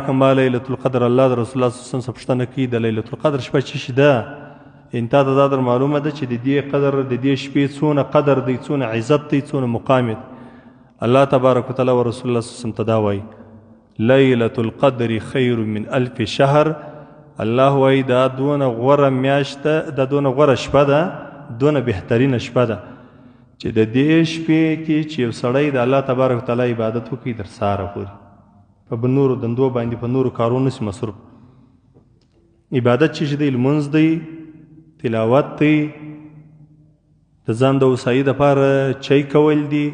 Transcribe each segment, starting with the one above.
کما لیلة القدر الله د رسول الله صلی الله علیه وسلم پوښتنه کوي د لیلة القدر شپه څه شي ده؟ یعنې تا ته دا در معلومه ده چې د دې قدر د دې شپې څونه قدر دی، څونه عزت دی، څونه مقام دی. الله تبارک وتعالی و رسول الله صلی الله علیه وسلم ته دا وایي لیلة القدر خیر من الف شهر. الله وایي دا دونه غوره میاشت ده، دا دونه غوره شپه ده، دونه بهترینه شپه ده چې د دې شپې کې چې یو سړی د الله تبارک وتعالی عبادت وکړي تر سهاره پورې په نورو دندو باندې په نورو کارونو نسي مصروف. عبادت چې دی لمونځ دی، تلاوت دی، د ځان د هوسایي دپاره چای کول دي،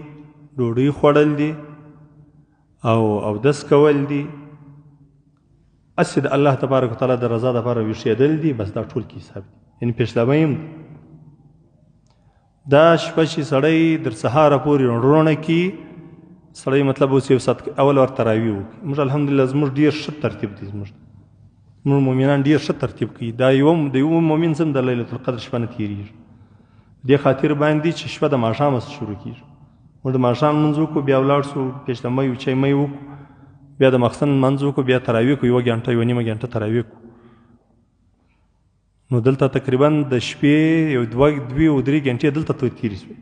ډوډۍ خوړل دي او اودس کول دي، هسې د الله تبارک وتعالی د رضا دپاره ویښېدل دي. بس دا ټول کې حساب دي، یعنې پیشلمۍ هم دا شپه چې سړی در سهاره پورې روڼه کي سړی مطلب اوس یو ساعت اول ور تراویح وکړي. موږ الحمدلله زموږ ډېر ښه ترتیب دی، زموږ مؤمنان ډېر ښه ترتیب کوي. دا د یو مؤمن سم د لیلة القدر شپه نه تېرېږي. دې خاطر باندې چې شپه د ماښامه شروع کېږي. موږ د ماښام لمونځ وکړو، بیا ولاړ شو پیشلمۍ چایمۍ وکړو، بیا د ماخستن لمونځ وکړو، بیا تراویح کړو، یوه ګنټه یوه نیمه ګنټه تراویح کړو. نو دلته تقریبا د شپې یو دوې او درې ګنټې دلته تېرې شوې.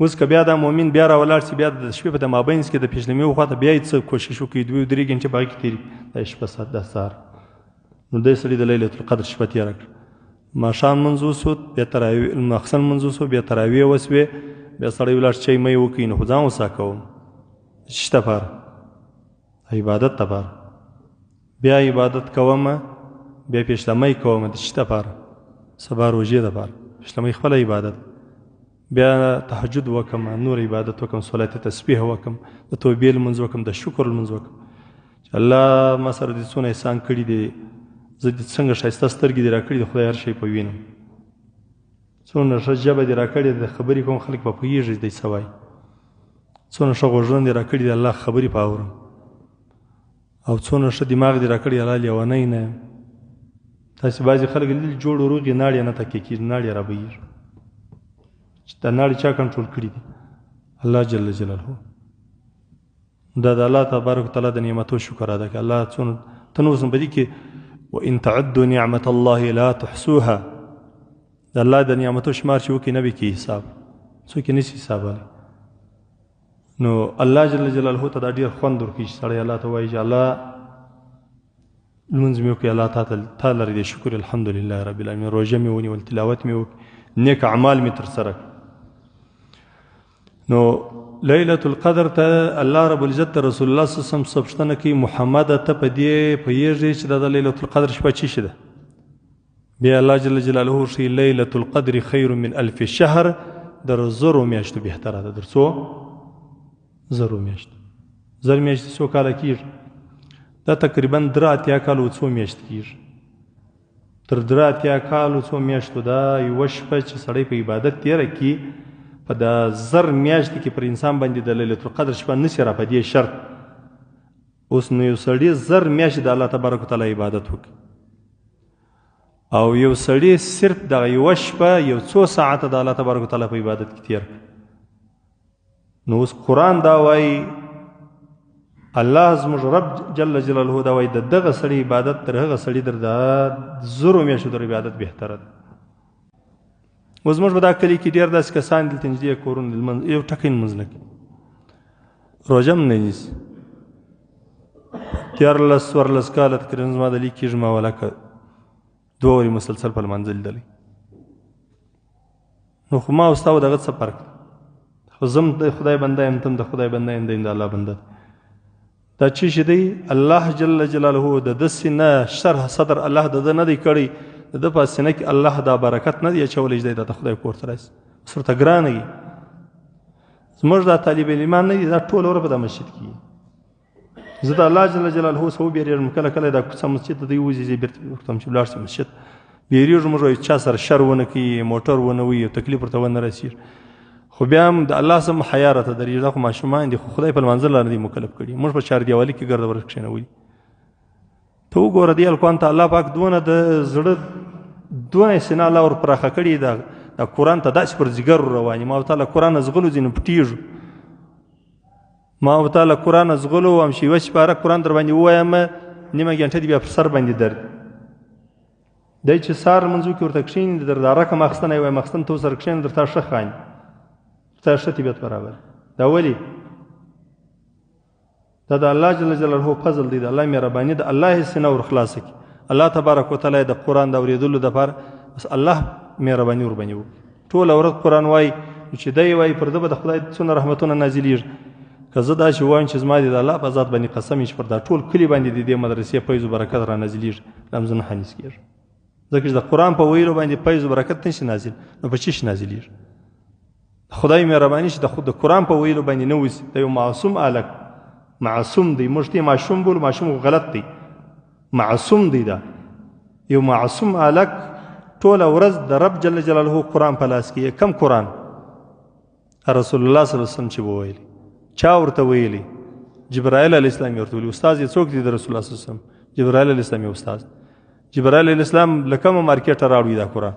اوس که بیا دا مؤمن بیا راولاړ شي، بیا د شپې په د مابینځ کې د پیشلمۍ وخواته بیا یې څه کوشش وکړي، دوې او درې ګنټې په هغې کې تېرې دا شپه ساعت د سهار. نو دی سړي د لیلة القدر شپه تېره کړه. ماښام لمونځ وسو، بیا ماخستن لمونځ وسو، بیا تراویح وسوې، بیا سړی ولاړ چای مۍ وکړي. نو خو ځان وسا کوم څه دپاره؟ عبادت دپاره. بیا عبادت کومه، بیا پیشلمۍ کومه د څه دپاره؟ سبا روژې دپاره. پیشلمۍ خپله عبادت، بیا تهجد وکم، نور عبادت وکم، صلات تسبیح وکم، د توبې لمونځ وکم، د شکر لمونځ وکم چې الله ما سره دې څونه احسان کړي دی، زه دې څنګه ښایسته سترګې دې راکړي دي، خدای هر شی په وینم، څونه ښه ژبه دې راکړې ده، خبرې کوم خلک په پوهېږي دی څه وایي، څونه ښه غوږونه دې راکړي دي، الله خبرې په اورم، او څونه ښه دماغ دې راکړي، الله لیونی نه یم. تاسې بعضې خلک لیدلي جوړ روغ یې ناړې نه تکیه کېږي، ناړې رابهېږي چې دا ناړې چا کنټرول کړي دي؟ الله جل جلاله. دا د الله تبارک وتعالی د نعمتو شکر ادا کړه. الله څونه ته نو اوس په دې کې وان تعدوا نعمت الله لا تحصوها، د الله د نعمتو شمار چې وکړي نه وي کې حساب، څوک یې نشي حسابولی. نو الله جل جلاله ته دا ډېر خوند ورکوي چې سړی الله ته وایي چې الله لمونځ مې وکړي، الله تا لرې دی شکر الحمدلله رب العالمین، روژه مې ونیول، تلاوت مې وکړي، نیک اعمال مې ترسره کړي. نو لیلة القدر ته الله رب العزت ته رسول الله صلی الله علیه وسلم پوښتنه کوي محمد ته په دې پوهېږې چې دا د لیلة القدر شپه څه شي ده؟ بیا الله جل جلاله ښیي لیلة القدر خیر من الف شهر، در زرو میاشتو بهتره ده. در څو؟ زرو میاشتو. زر میاشتې څو کاله کېږي؟ دا تقریبا 83 کاله او څو میاشتې کېږي. تر 83 کالو څو میاشتو دا یوه شپه چې سړی په عبادت تېره کړي، په د زر میاشتې کې پر انسان باندې د لیلة القدر شپه نسي را په دې شرط. اوس نو یو سړي زر میاشتې د الله تبارک وتعالی عبادت وکړي، او یو سړي صرف دغه یوه شپه یو څو ساعته د الله تبارک وتعالی په عبادت کې تېر کړي. نو اوس قرآن دا وایي، الله زموږ رب جل جلاله دا وایي د دغه سړي عبادت تر هغه سړي در د زرو میاشتو در عبادت بهتره ده. اوس زموږ په دا کلي کې ډېر داسې کسان دلته نږدې کورونه یو ټکی لمونځ نه کوي، روژه هم نه نیسي. 13-14 کاله تقریبا زما د لیک کېږي ما ولکه 2 ورځې مسلسل په لمانځه لیدلی. نو خو ما او ستا و دغه څه فرق دی؟ خو زه هم د خدای بنده یم، ته هم د خدای بنده یم، دی هم د الله بنده دی. دا چې شي دی الله جل جلاله د ده سینه شرح صدر الله د ده نه دی کړی، د ده په سینه کې الله دا برکت نه دی اچولی چې دی دا د خدای کور ته راشي، اوس ورته ګرانه وي. زموږ دا طالب علمان نه دي، دا ټوله ورځ په دا مسجد کې زه د الله جل جلاله څخه وبېرېږم، کله کله دا کوڅه مسجد ته دی وځي، زه بېرته ورته وایم چې ولاړ شي مسجد، بېرېږم موږ چا سره شر ونه کوي، موټر ونه وي، او تکلیف ورته ونه رسېږي. خو بیا هم د الله سم حیا راته درېږي، دا خو ماشومان دي، خو خدای په لمانځه نه دی مکلف کړي، موږ په چاردیوالي کې ګرده ورځ کښېنولي. ته وګوره دې هلکانو ته الله پاک دونه د زړه دونه یې سینه الله ور پراخه کړي، دا قرآن ته داسې پر ځګر رواني. ما ورته قرآن نه ځغلو ځینې پټېږو، ما ورته له قرآن زغلو وم چې یوه سپاره قرآن در باندې ووایم نیمه ګنټه دې بیا پر سر باندې درد دی چې سهار لمونځ وکړي ورته کښېني در دا رقم اخیستنی وایم اخیستن ته ورسره کښېني درته ښه ښکاري ورته ښه طبیعت برابر دا ولې دا د الله جل جلاله فضل دی د الله مهرباني د الله یې سینه ور خلاصه کړي الله تبارک وتعالی د قرآن د اورېدلو دپاره بس الله مهرباني ورباندې وکړي ټوله ورځ قرآن وایي چې دی وایي پر ده به د خدای څونه رحمتونه نازلېږي که زه دا چې وایم چې زما دې د الله په ذات باندې قسم چې پر دا ټول کلي باندې د دې مدرسې فیض و برکت را نازلېږي دا هم زه نه حانیس کېږم ځکه چې د قرآن په ویلو باندې فیض و برکت نشي نازل نو په څه شي نازلېږي خدای مهرباني چې د قرآن په ویلو باندې نه وسي د یو معصوم هلک معصوم دی موږ ته ماشوم بولو ماشوم غلط دی معصوم دی دا یو معصوم هلک ټوله ورځ د رب جل جلاله قرآن په لاس کې کم قرآن رسول الله صلی الله علیه وسلم چې وویلی چا ورته ویلی جبرائیل علیه السلام یې ورته ویلي استاد یې څوک دی د رسول الله صلی الله علیه وسلم جبرائیل علیه السلام یې استاد جبرائیل علیه السلام له کومه مارکېټه راوړي دا قرآن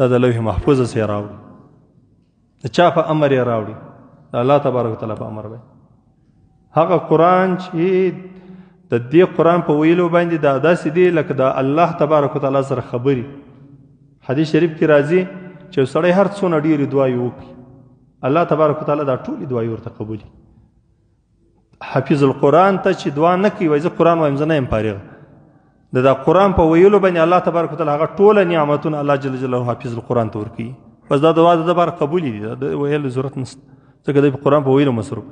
دا د لوح محفوظ څخه یې راوړي د چا په امر یې راوړي د الله تبارک وتعالی په امر باندې هغه قرآن چې د دې قرآن په ویلو باندې دا داسې دی لکه د الله تبارک وتعالی سره خبرې حدیث شریف کې راځي چې سړی هر څونه ډېرې دعایې وکړي الله تبارک وتعالی دا ټولې دعایې ورته قبولي حافظ القرآن ته چې دعا نه کوي وایي زه قرآن وایم زه نه یم فارغ د دا قرآن په ویلو باندې الله تبارک وتعالی هغه ټوله نعمتونه الله جل جلاله حافظ القرآن ته ورکوي بس دا دعا د ده لپاره قبولي دي د ویلو ضرورت نشته ځکه دی په قرآن په ویلو مصروف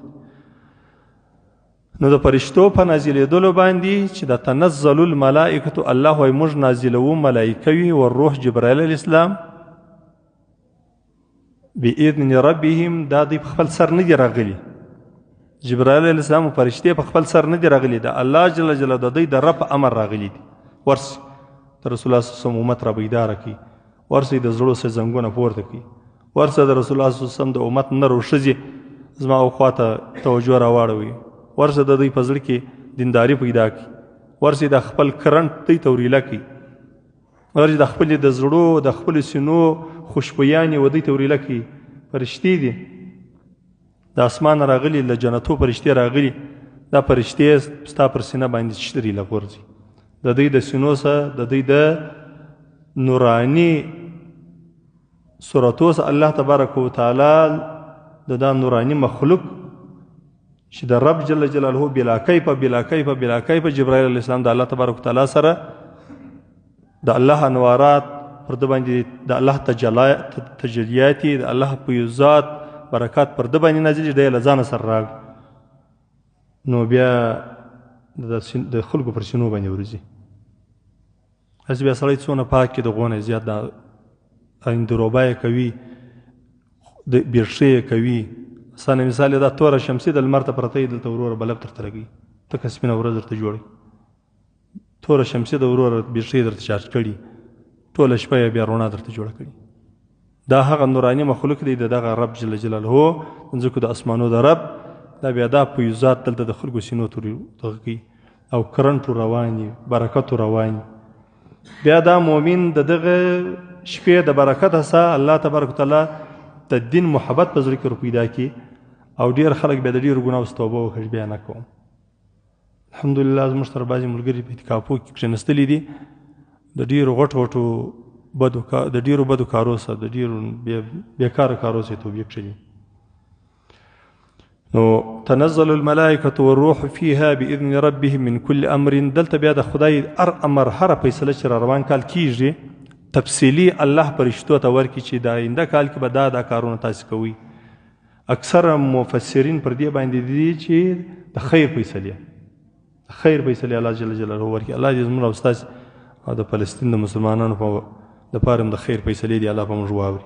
نو د فرشتو په نازلېدلو باندې چې د تنزل الملائکة الله وایي موږ نازلوو ملایکه وي والروح جبرائیل علیه السلام باذن ربهم دا دوی په خپل سر نه دي راغلي جبرائیل علیه السلام او فرشتې په خپل سر نه دي راغلي د الله جل جلاله د دوی د رب امر راغلي دي ورسي د رسول الله صلی الله علیه وسلم امت را بیداره کړي ورسي د زړو څخه زنګونه پورته کړي ورسه د رسول الله صلی الله علیه وسلم د امت نر او ښځې زما او خواته توجه راواړوي ورسه د دوی په زړه کې دینداري پیدا کړي ورسه د خپل کرنټ دوی توریله کړي ورسه د خپل د زړو د خپل سینو خوشبویانې و دوی توریله کړي فرشتې دي د اسمان راغلي له جنتو فرشتې راغلي دا فرشتې ستا پر سینه باندې چترېله غورځي د دوی د سینو څخه د دوی د نوراني صورتو څخه الله تبارک وتعالی د دا نوراني مخلوق چې د رب جل جلاله بلا کیف جبرائیل علیه السلام د الله تبارک وتعالی سره د الله انوارات پر ده باندې د الله تجلیات د الله فیوزات برکات پر ده باندې نازلېږي دی له ځانه سره راغلي نو بیا د خلکو پر سینو باندې ورځي هسې بیا سړی څونه پاک کړي د غونه زیات د اندروبه یې کوي د بیرښې یې کوي سانه مثال دا توره شمسي د لمر ته پرته یې دلته وروره بلب درته لګوي تکه سپینه ورځ درته جوړوي توره شمسي د وروره بیرښې درته چارج کړي ټوله شپه یې بیا رڼا درته جوړه کړي دا هغه نوراني مخلوق دی د دغه رب جل جلاله د ځمکو د اسمانو د رب دا بیا دا فیوزات دلته د خلکو سینو ته دغه کوي او کرنټو روان دي برکتو روان دي بیا دا مؤمن د دغه شپې د برکت هسه الله تبارک وتعالی د دین محبت په زړه کې پیدا کړي او ډېر خلک بیا د ډېرو ګناهو توبه وکړي بیا نه کوم الحمدلله زموږ سره بعضې ملګري په اعتکافو کې کښېنستلي دي د ډېرو غټو د ډېرو بدو کارو سره د ډېرو بېکاره کارو سره توبې کړلي نو تنزل الملائکة والروح فيها بإذن ربهم من كل امر دلته بیا د خدای هر امر هره فیصله چې را روان کال کیږي تفصیلی الله فرشتو ته ورکړي چې د آینده کال کې به دا کارونه تاسې کوئ اکثر مفسرین پر دې باندې دي چې د خیر فیصلې الله جل جلاله ورکړي الله دې زموږ او ستاسې او د فلسطین د مسلمانانو په دپاره هم د خیر فیصلې دي الله په موږ واوري